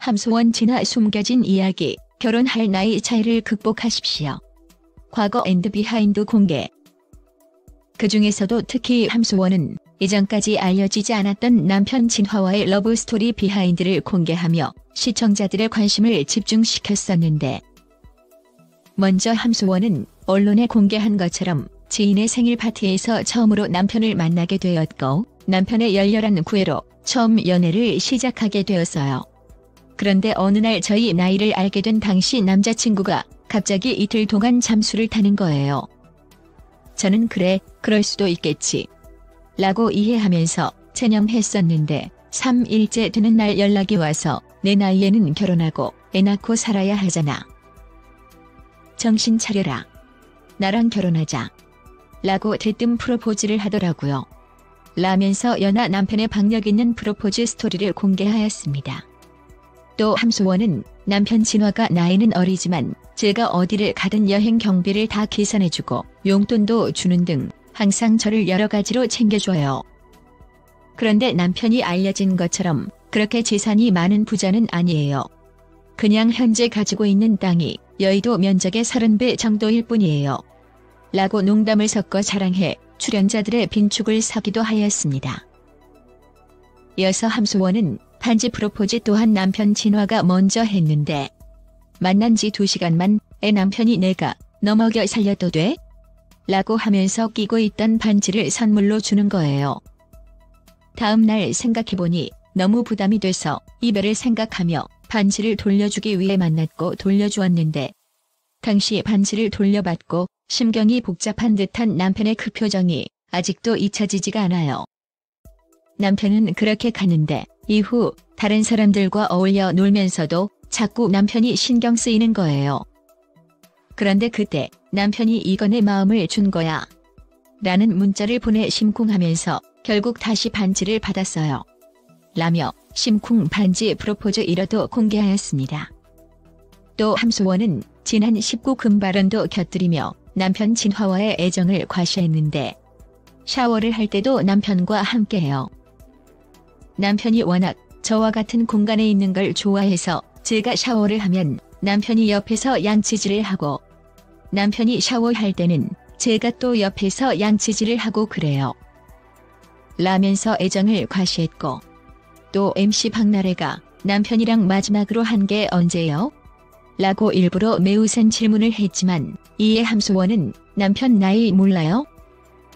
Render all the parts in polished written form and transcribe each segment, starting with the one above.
함소원 진화 숨겨진 이야기, 결혼할 나이 차이를 극복하십시오. 과거 앤드 비하인드 공개. 그 중에서도 특히 함소원은 이전까지 알려지지 않았던 남편 진화와의 러브스토리 비하인드를 공개하며 시청자들의 관심을 집중시켰었는데, 먼저 함소원은 언론에 공개한 것처럼 지인의 생일 파티에서 처음으로 남편을 만나게 되었고, 남편의 열렬한 구애로 처음 연애를 시작하게 되었어요. 그런데 어느 날 저희 나이를 알게 된 당시 남자친구가 갑자기 이틀 동안 잠수를 타는 거예요. 저는 그래, 그럴 수도 있겠지 라고 이해하면서 체념했었는데 3일째 되는 날 연락이 와서 내 나이에는 결혼하고 애 낳고 살아야 하잖아. 정신 차려라. 나랑 결혼하자. 라고 대뜸 프로포즈를 하더라고요. 라면서 연하 남편의 박력 있는 프로포즈 스토리를 공개하였습니다. 또 함소원은 남편 진화가 나이는 어리지만 제가 어디를 가든 여행 경비를 다 계산해주고 용돈도 주는 등 항상 저를 여러 가지로 챙겨줘요. 그런데 남편이 알려진 것처럼 그렇게 재산이 많은 부자는 아니에요. 그냥 현재 가지고 있는 땅이 여의도 면적의 30배 정도일 뿐이에요. 라고 농담을 섞어 자랑해 출연자들의 빈축을 사기도 하였습니다. 이어서 함소원은 반지 프로포즈 또한 남편 진화가 먼저 했는데, 만난 지 2시간만 애 남편이 내가 너 먹여 살려도 돼? 라고 하면서 끼고 있던 반지를 선물로 주는 거예요. 다음 날 생각해보니 너무 부담이 돼서 이별을 생각하며 반지를 돌려주기 위해 만났고 돌려주었는데, 당시 반지를 돌려받고 심경이 복잡한 듯한 남편의 그 표정이 아직도 잊혀지지가 않아요. 남편은 그렇게 가는데 이후 다른 사람들과 어울려 놀면서도 자꾸 남편이 신경 쓰이는 거예요. 그런데 그때 남편이 이거 내 마음을 준 거야 라는 문자를 보내 심쿵하면서 결국 다시 반지를 받았어요. 라며 심쿵 반지 프로포즈 일화도 공개하였습니다. 또 함소원은 지난 19 금발언도 곁들이며 남편 진화와의 애정을 과시했는데, 샤워를 할 때도 남편과 함께해요. 남편이 워낙 저와 같은 공간에 있는 걸 좋아해서 제가 샤워를 하면 남편이 옆에서 양치질을 하고, 남편이 샤워할 때는 제가 또 옆에서 양치질을 하고 그래요. 라면서 애정을 과시했고, 또 MC 박나래가 남편이랑 마지막으로 한 게 언제요? 라고 일부러 매우 센 질문을 했지만 이에 함소원은 남편 나이 몰라요?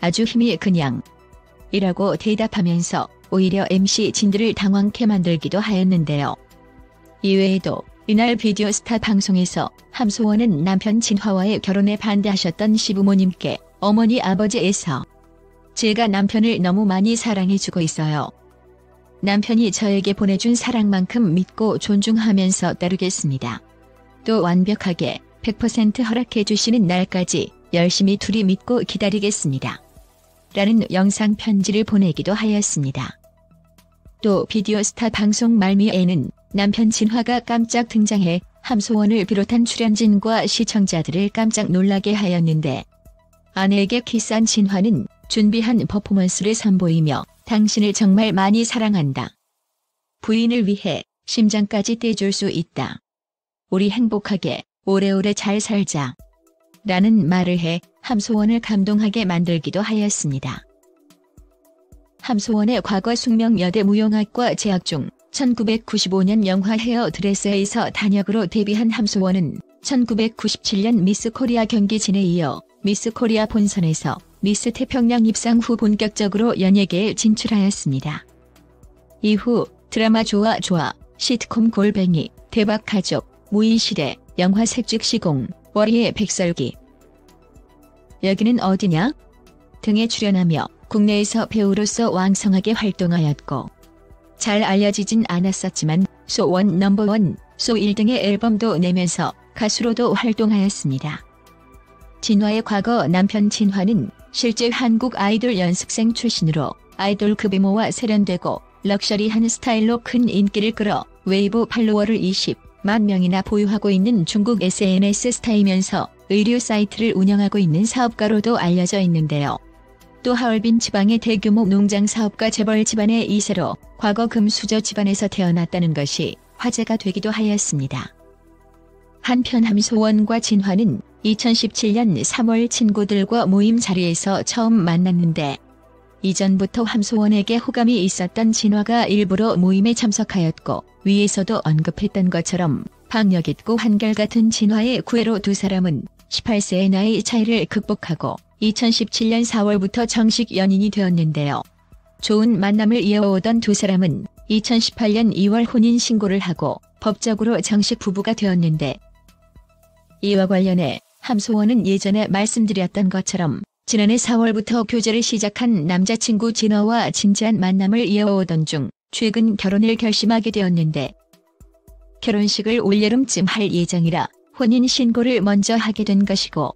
아주 힘이 그냥 이라고 대답하면서 오히려 MC 진들을 당황케 만들기도 하였는데요. 이외에도 이날 비디오 스타 방송에서 함소원은 남편 진화와의 결혼에 반대하셨던 시부모님께 어머니 아버지에서 제가 남편을 너무 많이 사랑해주고 있어요. 남편이 저에게 보내준 사랑만큼 믿고 존중하면서 따르겠습니다. 또 완벽하게 100% 허락해주시는 날까지 열심히 둘이 믿고 기다리겠습니다. 라는 영상 편지를 보내기도 하였습니다. 또 비디오 스타 방송 말미에는 남편 진화가 깜짝 등장해 함소원을 비롯한 출연진과 시청자들을 깜짝 놀라게 하였는데, 아내에게 키스한 진화는 준비한 퍼포먼스를 선보이며 당신을 정말 많이 사랑한다. 부인을 위해 심장까지 떼줄 수 있다. 우리 행복하게 오래오래 잘 살자. 라는 말을 해 함소원을 감동하게 만들기도 하였습니다. 함소원의 과거 숙명여대 무용학과 재학 중 1995년 영화 헤어 드레서에서 단역으로 데뷔한 함소원은 1997년 미스 코리아 경기진에 이어 미스 코리아 본선에서 미스 태평양 입상 후 본격적으로 연예계에 진출하였습니다. 이후 드라마 좋아, 시트콤 골뱅이, 대박가족, 무인시대, 영화 색즉시공, 월희의 백설기, 여기는 어디냐? 등에 출연하며 국내에서 배우로서 왕성하게 활동하였고, 잘 알려지진 않았었지만 소1 넘버1, 소1 등의 앨범도 내면서 가수로도 활동하였습니다. 진화의 과거 남편 진화는 실제 한국 아이돌 연습생 출신으로 아이돌급 외모와 세련되고 럭셔리한 스타일로 큰 인기를 끌어 웨이브 팔로워를 20만 명이나 보유하고 있는 중국 SNS 스타이면서 의류 사이트를 운영하고 있는 사업가로도 알려져 있는데요. 또 하얼빈 지방의 대규모 농장 사업가 재벌 집안의 2세로 과거 금수저 집안에서 태어났다는 것이 화제가 되기도 하였습니다. 한편 함소원과 진화는 2017년 3월 친구들과 모임 자리에서 처음 만났는데 이전부터 함소원에게 호감이 있었던 진화가 일부러 모임에 참석하였고 위에서도 언급했던 것처럼 박력 있고 한결같은 진화의 구애로 두 사람은 18세의 나이 차이를 극복하고 2017년 4월부터 정식 연인이 되었는데요. 좋은 만남을 이어오던 두 사람은 2018년 2월 혼인신고를 하고 법적으로 정식 부부가 되었는데 이와 관련해 함소원은 예전에 말씀드렸던 것처럼 지난해 4월부터 교제를 시작한 남자친구 진화와 진지한 만남을 이어오던 중 최근 결혼을 결심하게 되었는데 결혼식을 올여름쯤 할 예정이라 혼인신고를 먼저 하게 된 것이고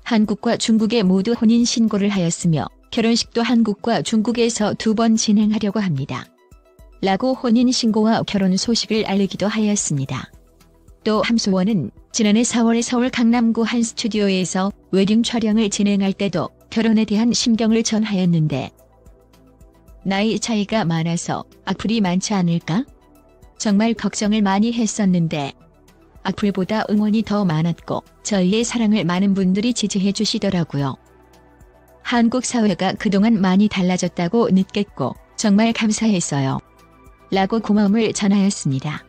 한국과 중국에 모두 혼인신고를 하였으며 결혼식도 한국과 중국에서 2번 진행하려고 합니다. 라고 혼인신고와 결혼 소식을 알리기도 하였습니다. 또 함소원은 지난해 4월 서울 강남구 한 스튜디오에서 웨딩 촬영을 진행할 때도 결혼에 대한 심경을 전하였는데 나이 차이가 많아서 악플이 많지 않을까? 정말 걱정을 많이 했었는데 악플보다 응원이 더 많았고 저희의 사랑을 많은 분들이 지지해 주시더라고요. 한국 사회가 그동안 많이 달라졌다고 느꼈고 정말 감사했어요. 라고 고마움을 전하였습니다.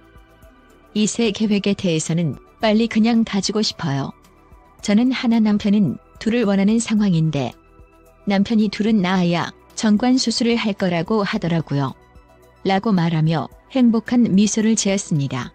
이세 계획에 대해서는 빨리 그냥 가지고 싶어요. 저는 하나 남편은 둘을 원하는 상황인데 남편이 둘은 낳아야 정관 수술을 할 거라고 하더라고요. 라고 말하며 행복한 미소를 지었습니다.